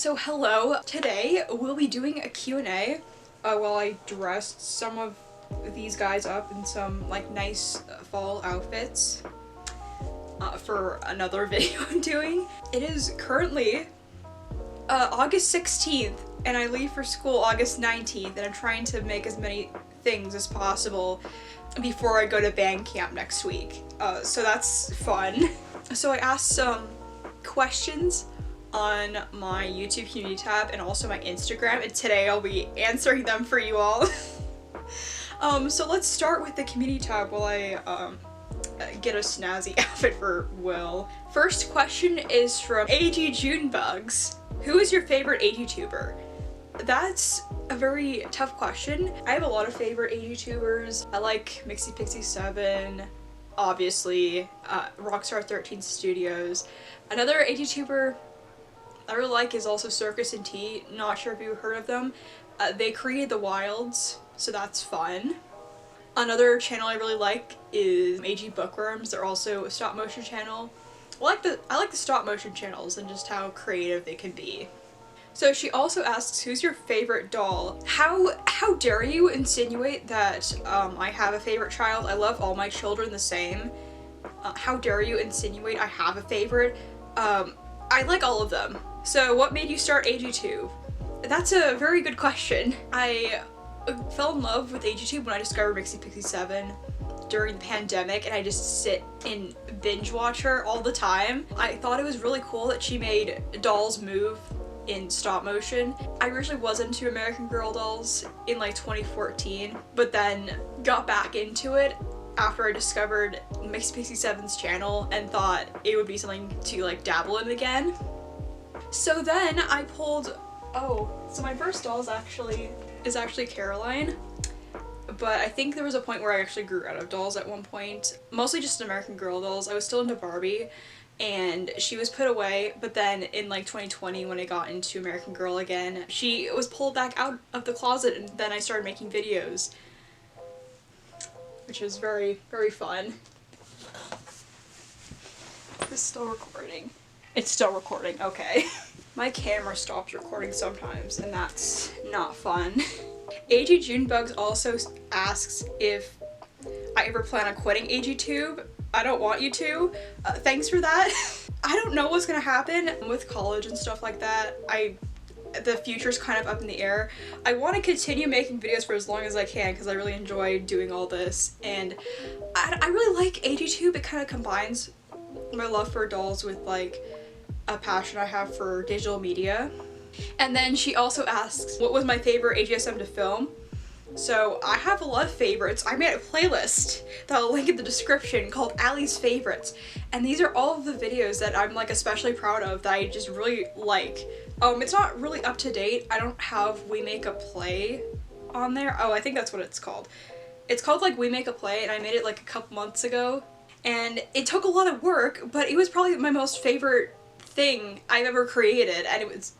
So hello, today we'll be doing a Q&A while I dressed some of these guys up in some like nice fall outfits for another video I'm doing. It is currently August 16th and I leave for school August 19th, and I'm trying to make as many things as possible before I go to band camp next week. So that's fun. So I asked some questions on my YouTube community tab and also my Instagram, and today I'll be answering them for you all. So let's start with the community tab while I get a snazzy outfit for Will. First question is from AG Junebugs. Who is your favorite AGTuber? That's a very tough question. I have a lot of favorite AGTubers. I like Mixie Pixie 7, obviously, Rockstar 13 Studios. Another AGTuber I really like is also Circus and Tea. Not sure if you've heard of them. They created the Wilds, so that's fun. Another channel I really like is AG Bookworms. They're also a stop motion channel. I like the stop motion channels and just how creative they can be. So she also asks, who's your favorite doll? How dare you insinuate that I have a favorite child? I love all my children the same. How dare you insinuate I have a favorite? I like all of them. So what made you start AGTube? That's a very good question. I fell in love with AGTube when I discovered Mixie Pixie 7 during the pandemic, and I just sit and binge watch her all the time. I thought it was really cool that she made dolls move in stop motion. I originally was into American Girl dolls in like 2014, but then got back into it after I discovered Mixie Pixie 7's channel and thought it would be something to like dabble in again. So then I pulled, so my first doll is actually Caroline, but I think there was a point where I actually grew out of dolls at one point, mostly just American Girl dolls. I was still into Barbie and she was put away, but then in like 2020 when I got into American Girl again, she was pulled back out of the closet, and then I started making videos, which is very, very fun. Is this still recording? It's still recording, okay. My camera stops recording sometimes, and that's not fun. AG Junebugs also asks if I ever plan on quitting AGTube. I don't want you to. Thanks for that. I don't know what's gonna happen with college and stuff like that. The future's kind of up in the air. I want to continue making videos for as long as I can because I really enjoy doing all this, and I really like AGTube. It kind of combines my love for dolls with like a passion I have for digital media. And then she also asks, what was my favorite AGSM to film? So I have a lot of favorites. I made a playlist that I'll link in the description called Allie's Favorites, and these are all of the videos that I'm like especially proud of that I just really like. It's not really up to date. I don't have We Make a Play on there. I think that's what it's called. It's called like We Make a Play, and I made it like a couple months ago, and it took a lot of work, but it was probably my most favorite thing I've ever created, and it was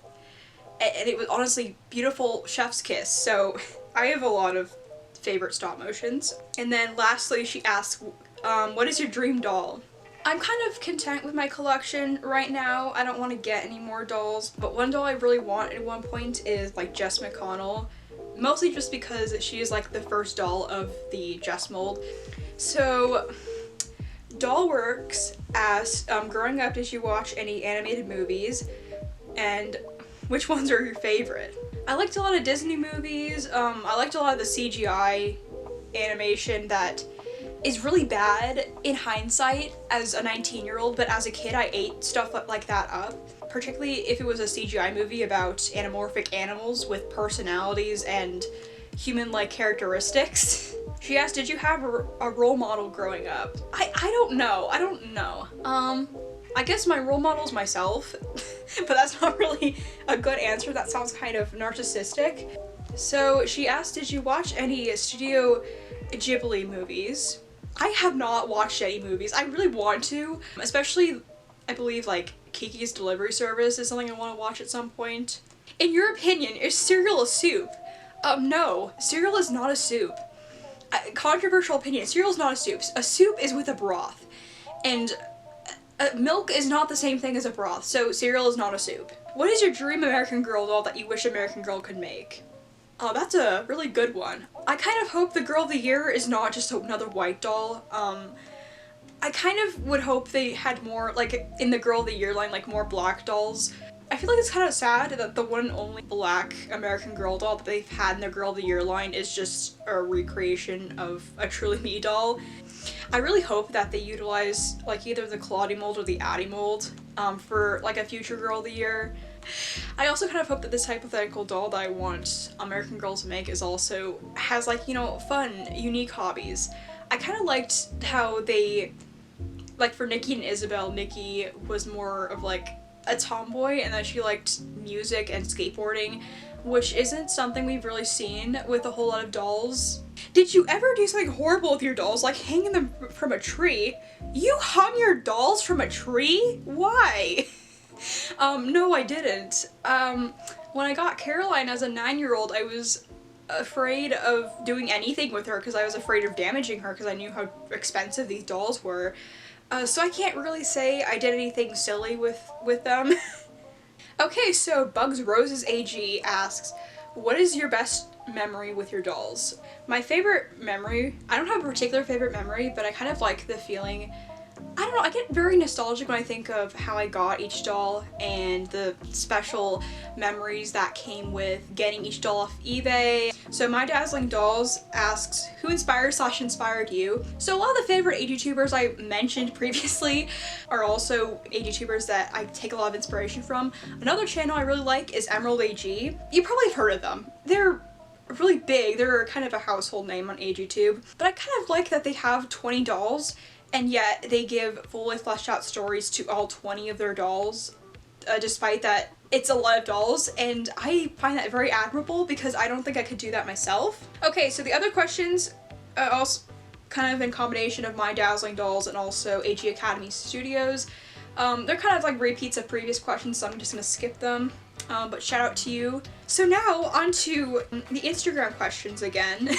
honestly beautiful chef's kiss. So I have a lot of favorite stop motions. And then lastly she asks, what is your dream doll? I'm kind of content with my collection right now. I don't want to get any more dolls, but one doll I really want at one point is like Jess McConnell, mostly just because she is like the first doll of the Jess mold. So Dollworks asks, growing up, did you watch any animated movies, and which ones are your favorite? I liked a lot of Disney movies. I liked a lot of the CGI animation that is really bad in hindsight as a 19-year-old, but as a kid I ate stuff like that up, particularly if it was a CGI movie about anamorphic animals with personalities and human-like characteristics. She asked, did you have a role model growing up? I don't know. I guess my role model's myself, but that's not really a good answer. That sounds kind of narcissistic. So she asked, did you watch any Studio Ghibli movies? I have not watched any movies. I really want to, especially I believe like Kiki's Delivery Service is something I want to watch at some point. In your opinion, is cereal a soup? No, cereal is not a soup. Controversial opinion, cereal is not a soup. A soup is with a broth, and milk is not the same thing as a broth, so cereal is not a soup. What is your dream American Girl doll that you wish American Girl could make? Oh, that's a really good one. I kind of hope the Girl of the Year is not just another white doll. I kind of would hope they had more, like, in the Girl of the Year line, like, more black dolls. I feel like it's kind of sad that the one and only black American Girl doll that they've had in their Girl of the Year line is just a recreation of a Truly Me doll. I really hope that they utilize, like, either the Claudie mold or the Addie mold for, like, a future Girl of the Year. I also kind of hope that this hypothetical doll that I want American Girl to make has, like, you know, fun, unique hobbies. I kind of liked how they, like, for Nikki and Isabel, Nikki was more of, like, a tomboy and that she liked music and skateboarding, which isn't something we've really seen with a whole lot of dolls. Did you ever do something horrible with your dolls, like hanging them from a tree? You hung your dolls from a tree? Why? No, I didn't. When I got Caroline as a 9-year-old, I was afraid of doing anything with her because I was afraid of damaging her because I knew how expensive these dolls were. So I can't really say I did anything silly with them. Okay, so Bugs Roses AG asks, what is your best memory with your dolls? My favorite memory, I don't have a particular favorite memory, but I kind of like the feeling, I don't know, I get very nostalgic when I think of how I got each doll and the special memories that came with getting each doll off eBay. So My Dazzling Dolls asks, who inspired you? So a lot of the favorite AGTubers I mentioned previously are also AGTubers that I take a lot of inspiration from. Another channel I really like is Emerald AG. You probably have heard of them. They're really big, they're kind of a household name on AGTube, but I kind of like that they have 20 dolls and yet they give fully fleshed out stories to all 20 of their dolls, despite that it's a lot of dolls, and I find that very admirable because I don't think I could do that myself. Okay, so the other questions, also kind of in combination of My Dazzling Dolls and also AG Academy Studios. They're kind of like repeats of previous questions, so I'm just gonna skip them, but shout out to you. So now on to the Instagram questions again.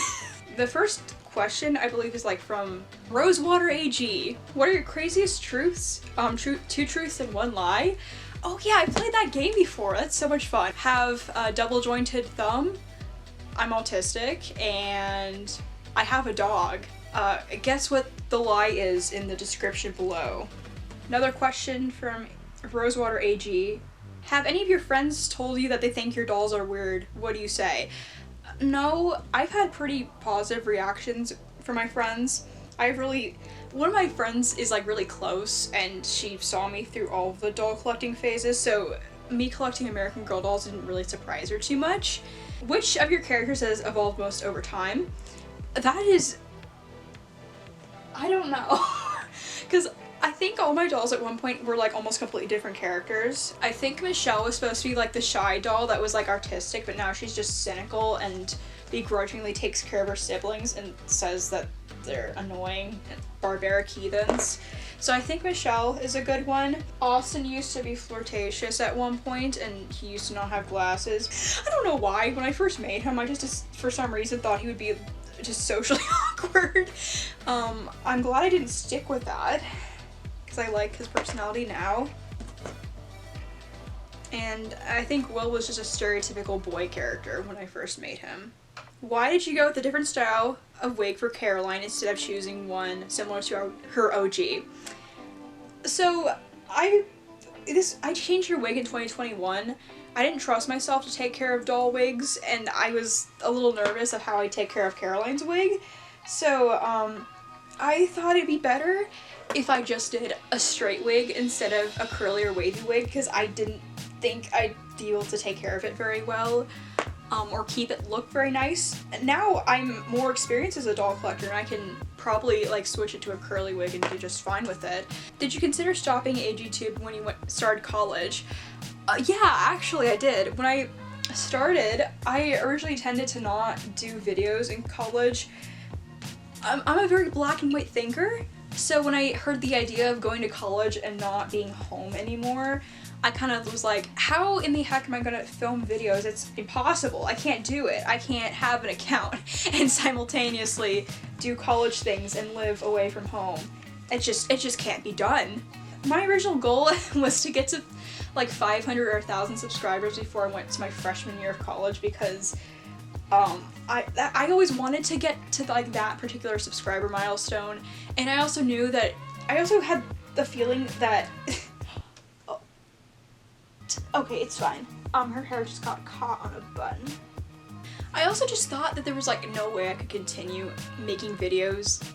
The first question, I believe, is like from Rosewater AG. What are your craziest truths? Two truths and one lie. Oh yeah, I played that game before. That's so much fun. Have a double jointed thumb. I'm autistic and I have a dog. Guess what the lie is in the description below. Another question from Rosewater AG. Have any of your friends told you that they think your dolls are weird? What do you say? No, I've had pretty positive reactions from my friends. One of my friends is like really close and she saw me through all of the doll collecting phases, so me collecting American Girl dolls didn't really surprise her too much. Which of your characters has evolved most over time? That is, I don't know. Because I think all my dolls at one point were like almost completely different characters. I think Michelle was supposed to be like the shy doll that was like artistic, but now she's just cynical and begrudgingly takes care of her siblings and says that they're annoying and barbaric heathens. So I think Michelle is a good one. Austin used to be flirtatious at one point and he used to not have glasses. I don't know why. When I first made him, I just for some reason thought he would be just socially awkward. I'm glad I didn't stick with that because I like his personality now. And I think Will was just a stereotypical boy character when I first made him. Why did you go with a different style of wig for Caroline instead of choosing one similar to her OG? So I changed her wig in 2021. I didn't trust myself to take care of doll wigs, and I was a little nervous of how I take care of Caroline's wig. So I thought it'd be better if I just did a straight wig instead of a curly or wavy wig, because I didn't think I'd be able to take care of it very well. Or keep it look very nice. And now I'm more experienced as a doll collector and I can probably like switch it to a curly wig and do just fine with it. Did you consider stopping AGTube when you started college? Yeah, actually I did. When I started, I originally tended to not do videos in college. I'm a very black and white thinker, so when I heard the idea of going to college and not being home anymore, I kind of was like, how in the heck am I gonna film videos? It's impossible. I can't do it. I can't have an account and simultaneously do college things and live away from home. It just can't be done. my original goal was to get to like 500 or 1,000 subscribers before I went to my freshman year of college, because I always wanted to get to like that particular subscriber milestone, and I also knew that I also had the feeling that oh, okay, it's fine. Her hair just got caught on a button. I also just thought that there was like no way I could continue making videos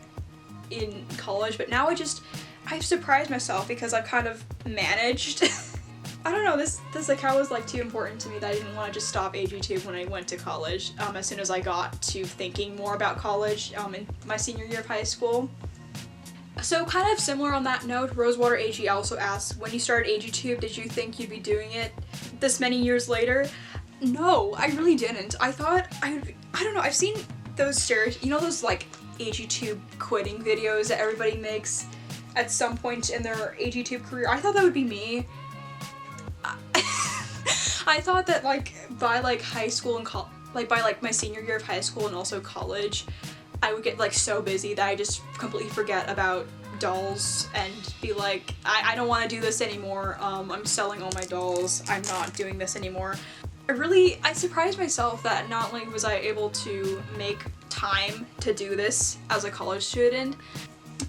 in college, but now I've surprised myself because I've kind of managed. I don't know, this account was like too important to me that I didn't want to just stop agtube when I went to college, as soon as I got to thinking more about college in my senior year of high school. So kind of similar on that note, Rosewater AG also asks, when you started agtube, did you think you'd be doing it this many years later? No, I really didn't. I thought, I don't know, I've seen those you know those like agtube quitting videos that everybody makes at some point in their agtube career? I thought that would be me. I thought that like by like high school and by like my senior year of high school and also college, I would get like so busy that I just completely forget about dolls and be like, I don't want to do this anymore. I'm selling all my dolls. I'm not doing this anymore. I surprised myself that not only was I able to make time to do this as a college student,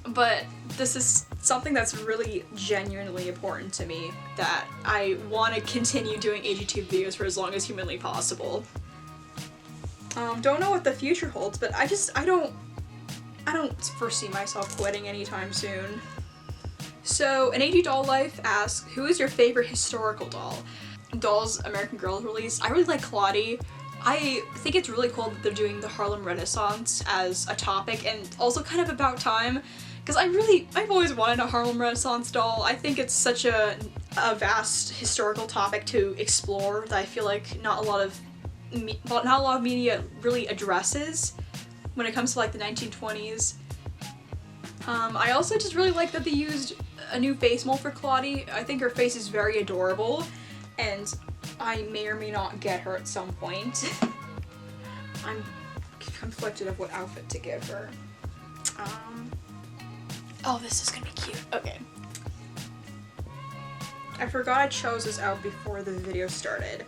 but this is something that's really genuinely important to me, that I want to continue doing agtube videos for as long as humanly possible. Don't know what the future holds, but I don't foresee myself quitting anytime soon. So, an AG Doll Life asks, who is your favorite historical doll? Dolls American Girl release. I really like Claudie. I think it's really cool that they're doing the Harlem Renaissance as a topic, and also kind of about time, because I've always wanted a Harlem Renaissance doll. I think it's such a vast historical topic to explore that I feel like not a lot of media really addresses when it comes to like the 1920s. I also just really like that they used a new face mold for Claudie. I think her face is very adorable, and I may or may not get her at some point. I'm conflicted of what outfit to give her. Oh, this is gonna be cute. Okay. I forgot I chose this out before the video started.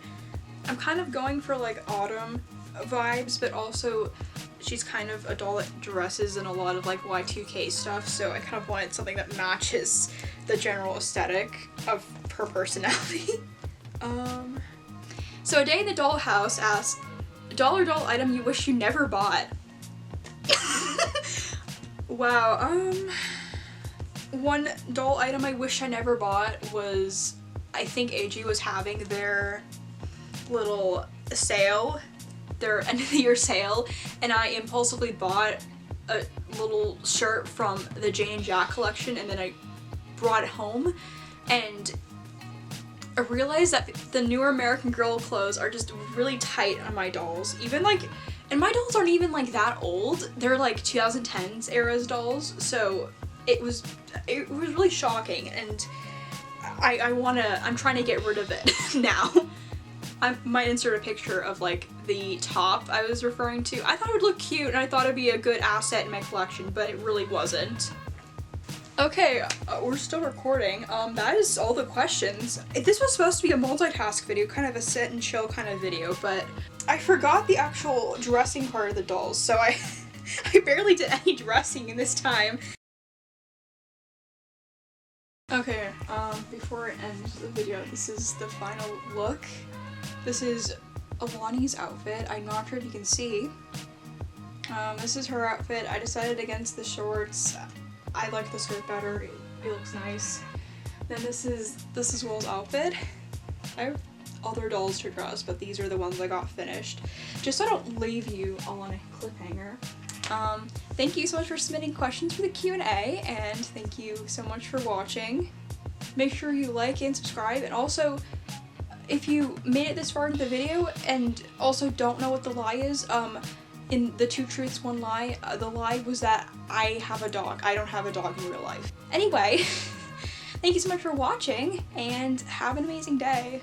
I'm kind of going for like autumn vibes, but also she's kind of a doll that dresses in a lot of like Y2K stuff, so I kind of wanted something that matches the general aesthetic of her personality. So A Day in the Dollhouse asks, doll or doll item you wish you never bought? Wow, one doll item I wish I never bought was, I think AG was having their little sale, their end of the year sale, and I impulsively bought a little shirt from the Jane and Jack collection, and then I brought it home, and I realized that the newer American Girl clothes are just really tight on my dolls. Even like, and my dolls aren't even like that old. They're like 2010s era's dolls, so it was really shocking, and I'm trying to get rid of it now. I might insert a picture of like the top I was referring to. I thought it would look cute and I thought it'd be a good asset in my collection, but it really wasn't. Okay, we're still recording. That is all the questions. This was supposed to be a multitask video, kind of a sit and chill kind of video, but I forgot the actual dressing part of the dolls, so I barely did any dressing in this time. Okay, before it ends the video, this is the final look. This is Alani's outfit. I'm not sure if you can see. This is her outfit. I decided against the shorts. I like the skirt better. It looks nice. Then this is Will's outfit. I have other dolls to dress, but these are the ones I got finished. Just so I don't leave you all on a cliffhanger. Thank you so much for submitting questions for the Q&A, and thank you so much for watching. Make sure you like and subscribe, and also, if you made it this far into the video and also don't know what the lie is, in the 2 truths, 1 lie, the lie was that I have a dog. I don't have a dog in real life. Anyway, thank you so much for watching, and have an amazing day.